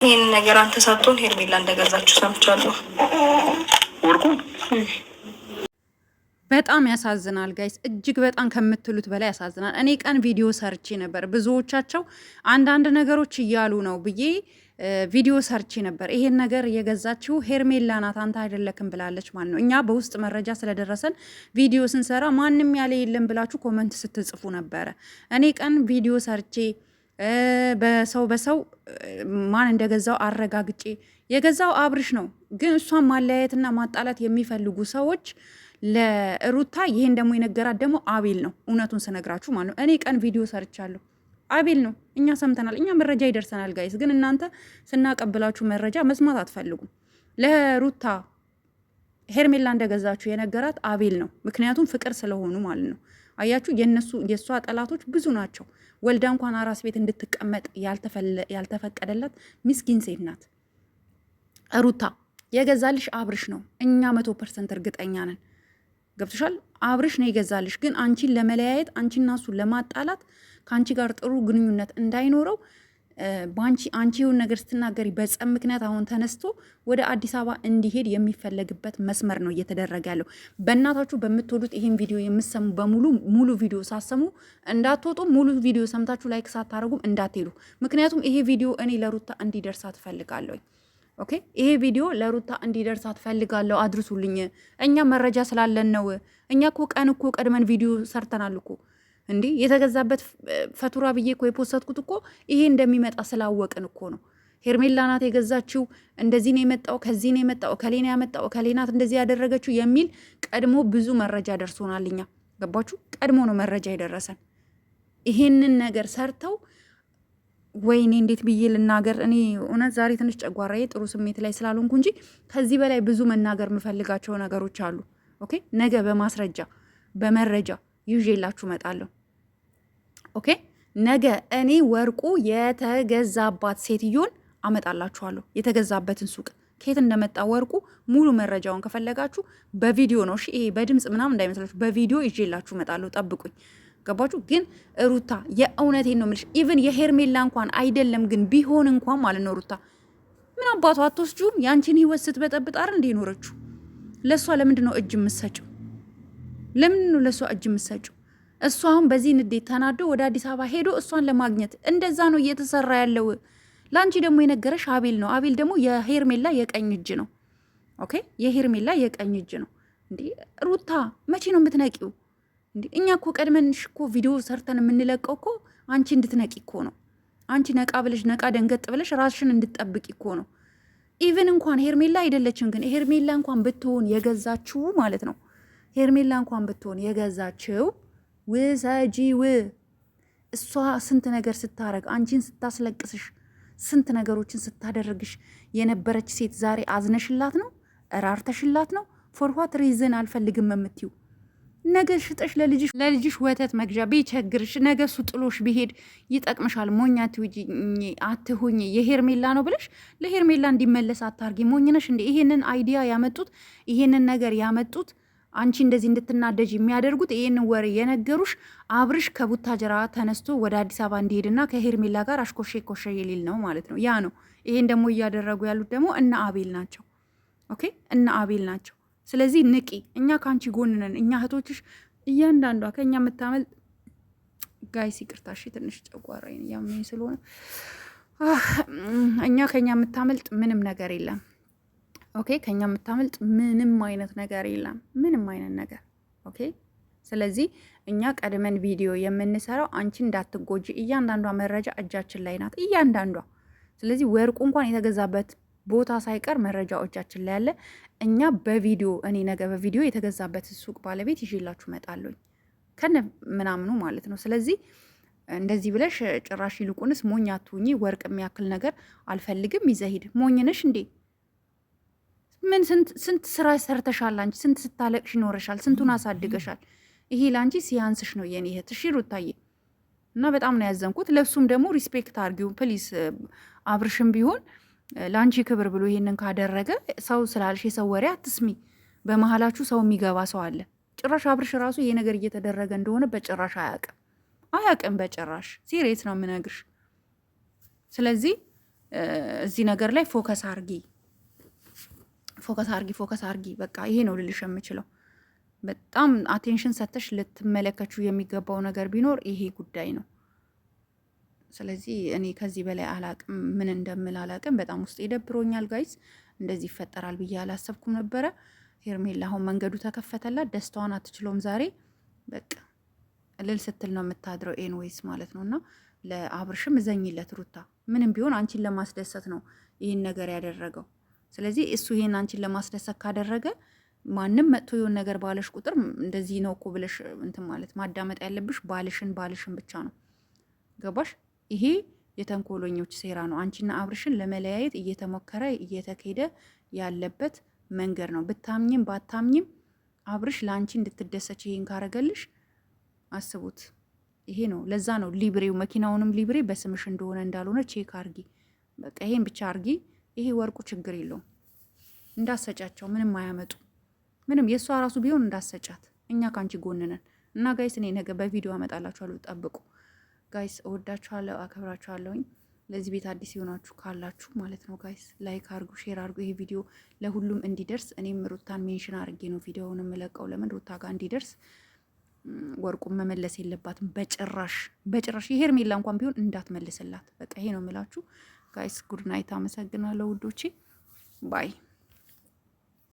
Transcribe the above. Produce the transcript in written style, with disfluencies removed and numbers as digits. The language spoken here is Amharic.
ይህን ነገር አንተ ሳትሆን ሄርሜላ እንደገዛችሁ ሰምቻለሁ። ወርቁ በጣም ያሳዝናል ጋይስ፣ እጅግ በጣም ከምትሉት በላይ ያሳዝናል። እኔ ቀን ቪዲዮ ሰርቼ ነበር፣ ብዙዎቻቸው አንዳንድ ነገሮች እያሉ ነው ብዬ ቪዲዮ ሰርቼ ነበር። ይሄን ነገር የገዛችው ሄርሜላ ናት አንተ አይደለክም ብላለች ማለት ነው። እኛ በውስጥ መረጃ ስለደረሰን ቪዲዮ ስንሰራ ማንም ያለ የለም ብላችሁ ኮመንት ስትጽፉ ነበረ። እኔ ቀን ቪዲዮ ሰርቼ በሰው ማን እንደገዛው አረጋግጬ የገዛው አብርሽ ነው። ግን እሷን ማለያየትና ማጣላት የሚፈልጉ ሰዎች ለሩታ ይሄን ደግሞ የነገራት ደግሞ አቤል ነው። እውነቱን ስነግራችሁ ማለት ነው። እኔ ቀን ቪዲዮ ሰርቻለሁ፣ አቤል ነው። እኛ ሰምተናል፣ እኛ መረጃ ይደርሰናል ጋይስ። ግን እናንተ ስናቀብላችሁ መረጃ መስማት አትፈልጉም። ለሩታ ሄርሜላ እንደገዛችሁ የነገራት አቤል ነው። ምክንያቱም ፍቅር ስለሆኑ ማለት ነው። አያችሁ፣ የእሷ ጠላቶች ብዙ ናቸው። ወልዳ እንኳን አራስ ቤት እንድትቀመጥ ያልተፈቀደላት ሚስኪን ሴት ናት ሩታ። የገዛልሽ አብርሽ ነው። እኛ 100% እርግጠኛ ነን። ገብቶሻል? አብርሽ ነው የገዛልሽ። ግን አንቺን ለመለያየት አንቺና እሱን ለማጣላት ከአንቺ ጋር ጥሩ ግንኙነት እንዳይኖረው አንቺ የሆነ ነገር ስትናገሪ በጸብ ምክንያት አሁን ተነስቶ ወደ አዲስ አበባ እንዲሄድ የሚፈለግበት መስመር ነው እየተደረገ ያለው። በእናታችሁ በምትወዱት ይህን ቪዲዮ የምሰሙ በሙሉ ሙሉ ቪዲዮ ሳሰሙ እንዳትወጡ፣ ሙሉ ቪዲዮ ሰምታችሁ ላይክ ሳታደርጉም እንዳትሄዱ። ምክንያቱም ይሄ ቪዲዮ እኔ ለሩታ እንዲደርሳ ትፈልጋለሁ። ኦኬ፣ ይሄ ቪዲዮ ለሩታ እንዲደርሳ ትፈልጋለሁ። አድርሱልኝ። እኛ መረጃ ስላለን ነው። እኛ እኮ ቀን እኮ ቀድመን ቪዲዮ ሰርተናል እኮ እንዴ። የተገዛበት ፈቱራ ብዬ እኮ የፖስተትኩት እኮ ይሄ እንደሚመጣ ስላወቅን እኮ ነው። ሄርሜላ ናት የገዛችው፣ እንደዚህ ነው የመጣው፣ ከዚህ ነው የመጣው፣ ከሌና ያመጣው፣ ከሌናት እንደዚህ ያደረገችው የሚል ቀድሞ ብዙ መረጃ ደርሶናል። እኛ ገባችሁ? ቀድሞ ነው መረጃ የደረሰን። ይሄንን ነገር ሰርተው ወይኔ እንዴት ብዬ ልናገር? እኔ እውነት ዛሬ ትንሽ ጨጓራዬ ጥሩ ስሜት ላይ ስላልሆንኩ እንጂ ከዚህ በላይ ብዙ መናገር የምፈልጋቸው ነገሮች አሉ። ኦኬ፣ ነገ በማስረጃ በመረጃ ይዤላችሁ እመጣለሁ። ኦኬ፣ ነገ እኔ ወርቁ የተገዛባት ሴትዮን አመጣላችኋለሁ። የተገዛበትን ሱቅ ከየት እንደመጣ ወርቁ ሙሉ መረጃውን ከፈለጋችሁ በቪዲዮ ነው። እሺ፣ ይሄ በድምጽ ምናምን እንዳይመስላችሁ፣ በቪዲዮ ይዤላችሁ እመጣለሁ። ጠብቁኝ። ገባችሁ? ግን ሩታ የእውነቴን ነው የምልሽ፣ ኢቭን የሄርሜላ እንኳን አይደለም ግን ቢሆን እንኳን ማለት ነው ሩታ ምን አባቷ አትወስጂውም? ያንቺን ህይወት ስትበጠብጥ አይደል እንደ ኖረችው። ለእሷ ለምንድን ነው እጅ የምትሰጪው? ለምንድን ነው ለእሷ እጅ የምትሰጪው? እሷ አሁን በዚህ ንዴት ተናዶ ወደ አዲስ አበባ ሄዶ እሷን ለማግኘት እንደዛ ነው እየተሰራ ያለው። ለአንቺ ደግሞ የነገረሽ አቤል ነው። አቤል ደግሞ የሄርሜላ የቀኝ እጅ ነው። ኦኬ፣ የሄርሜላ የቀኝ እጅ ነው። እንዴ ሩታ መቼ ነው የምትነቂው? እኛ እኮ ቀድመንሽ እኮ ቪዲዮ ሰርተን የምንለቀው እኮ አንቺ እንድትነቂ እኮ ነው። አንቺ ነቃ ብለሽ ነቃ ደንገጥ ብለሽ ራስሽን እንድትጠብቂ እኮ ነው። ኢቭን እንኳን ሄርሜላ አይደለችም፣ ግን ሄርሜላ እንኳን ብትሆን የገዛችው ማለት ነው። ሄርሜላ እንኳን ብትሆን የገዛችው ውሰጂው። እሷ ስንት ነገር ስታረግ አንቺን ስታስለቅስሽ ስንት ነገሮችን ስታደርግሽ የነበረች ሴት ዛሬ አዝነሽላት ነው? እራርተሽላት ነው? ፎር ዋት ሪዝን አልፈልግም የምትዩ ነገ ሽጠሽ ለልጅሽ ወተት መግዣ ቢቸግርሽ ነገ እሱ ጥሎሽ ቢሄድ ይጠቅምሻል። ሞኛ አትሁኝ። የሄርሜላ ነው ብለሽ ለሄርሜላ እንዲመለስ አታርጊ። ሞኝነሽ እንዴ? ይሄንን አይዲያ ያመጡት ይሄንን ነገር ያመጡት አንቺ እንደዚህ እንድትናደጅ የሚያደርጉት ይሄንን ወሬ የነገሩሽ አብርሽ ከቡታጀራ ተነስቶ ወደ አዲስ አበባ እንዲሄድና ከሄርሜላ ጋር አሽኮሼ ኮሼ የሌል ነው ማለት ነው። ያ ነው። ይሄን ደግሞ እያደረጉ ያሉት ደግሞ እነ አቤል ናቸው። ኦኬ፣ እነ አቤል ናቸው። ስለዚህ ንቂ። እኛ ከአንቺ ጎን ነን። እኛ እህቶችሽ እያንዳንዷ ከእኛ የምታመልጥ ጋይስ፣ ይቅርታሽ ትንሽ ጨጓራዬ ያመኝ ስለሆነ እኛ ከኛ የምታመልጥ ምንም ነገር የለም። ኦኬ፣ ከኛ የምታመልጥ ምንም አይነት ነገር የለም። ምንም አይነት ነገር ኦኬ። ስለዚህ እኛ ቀድመን ቪዲዮ የምንሰራው አንቺ እንዳትጎጂ፣ እያንዳንዷ መረጃ እጃችን ላይ ናት፣ እያንዳንዷ። ስለዚህ ወርቁ እንኳን የተገዛበት ቦታ ሳይቀር መረጃው እጃችን ላይ ያለ። እኛ በቪዲዮ እኔ ነገ በቪዲዮ የተገዛበት ሱቅ ባለቤት ይዤላችሁ እመጣለሁ ከነ ምናምኑ ማለት ነው። ስለዚህ እንደዚህ ብለሽ ጭራሽ ይልቁንስ ሞኝ አትሁኚ። ወርቅ የሚያክል ነገር አልፈልግም፣ ይዘህ ሂድ። ሞኝ ነሽ እንዴ? ምን ስንት ስራ ሰርተሻል አንቺ፣ ስንት ስታለቅሽ ይኖረሻል፣ ስንቱን አሳድገሻል። ይሄ ለአንቺ ሲያንስሽ ነው የኔ እህት። እሺ ሩታዬ፣ እና በጣም ነው ያዘንኩት። ለሱም ደግሞ ሪስፔክት አርጊው ፕሊስ። አብርሽም ቢሆን ለአንቺ ክብር ብሎ ይሄንን ካደረገ ሰው ስላልሽ የሰው ወሬ አትስሚ። በመሀላችሁ ሰው የሚገባ ሰው አለ። ጭራሽ አብርሽ ራሱ ይሄ ነገር እየተደረገ እንደሆነ በጭራሽ አያውቅም በጭራሽ። ሲሪየስ ነው የምነግርሽ። ስለዚህ እዚህ ነገር ላይ ፎከስ አርጊ። በቃ ይሄ ነው ልልሽ የምችለው። በጣም አቴንሽን ሰተሽ ልትመለከቹ የሚገባው ነገር ቢኖር ይሄ ጉዳይ ነው። ስለዚህ እኔ ከዚህ በላይ አላቅም፣ ምን እንደምል አላቅም። በጣም ውስጥ ይደብሮኛል ጋይስ። እንደዚህ ይፈጠራል ብዬ አላሰብኩም ነበረ። ሄርሜላ አሁን መንገዱ ተከፈተላት፣ ደስታዋን አትችለውም ዛሬ። በቃ እልል ስትል ነው የምታድረው። ኤንዌይስ ማለት ነው። እና ለአብርሽም እዘኝለት ሩታ። ምንም ቢሆን አንቺን ለማስደሰት ነው ይህን ነገር ያደረገው። ስለዚህ እሱ ይሄን አንቺን ለማስደሰት ካደረገ ማንም መጥቶ የሆነ ነገር ባለሽ ቁጥር እንደዚህ ነው እኮ ብለሽ እንትን ማለት ማዳመጥ ያለብሽ ባልሽን ብቻ ነው። ገባሽ? ይሄ የተንኮሎኞች ሴራ ነው። አንቺና አብርሽን ለመለያየት እየተሞከረ እየተካሄደ ያለበት መንገድ ነው። ብታምኝም ባታምኝም አብርሽ ለአንቺ እንድትደሰች ይሄን ካረገልሽ አስቡት። ይሄ ነው። ለዛ ነው ሊብሬው፣ መኪናውንም ሊብሬ በስምሽ እንደሆነ እንዳልሆነ ቼክ አርጊ። በቃ ይሄን ብቻ አርጊ። ይሄ ወርቁ ችግር የለውም። እንዳሰጫቸው ምንም አያመጡ። ምንም የእሷ ራሱ ቢሆን እንዳሰጫት። እኛ ከአንቺ ጎንነን እና ጋይስ፣ እኔ ነገ በቪዲዮ አመጣላችኋለሁ፣ ጠብቁ ጋይስ። እወዳችኋለሁ፣ አከብራችኋለሁኝ። ለዚህ ቤት አዲስ የሆናችሁ ካላችሁ ማለት ነው ጋይስ ላይክ አርጉ፣ ሼር አርጉ። ይሄ ቪዲዮ ለሁሉም እንዲደርስ እኔም ሩታን ሜንሽን አርጌ ነው ቪዲዮውን የምለቀው። ለምን ሩታ ጋር እንዲደርስ። ወርቁን መመለስ የለባትም በጭራሽ። የሄርሜላ እንኳን ቢሆን እንዳትመልስላት። በቃ ይሄ ነው የምላችሁ ጋይስ። ጉድ ናይት። አመሰግናለሁ ውዶቼ፣ ባይ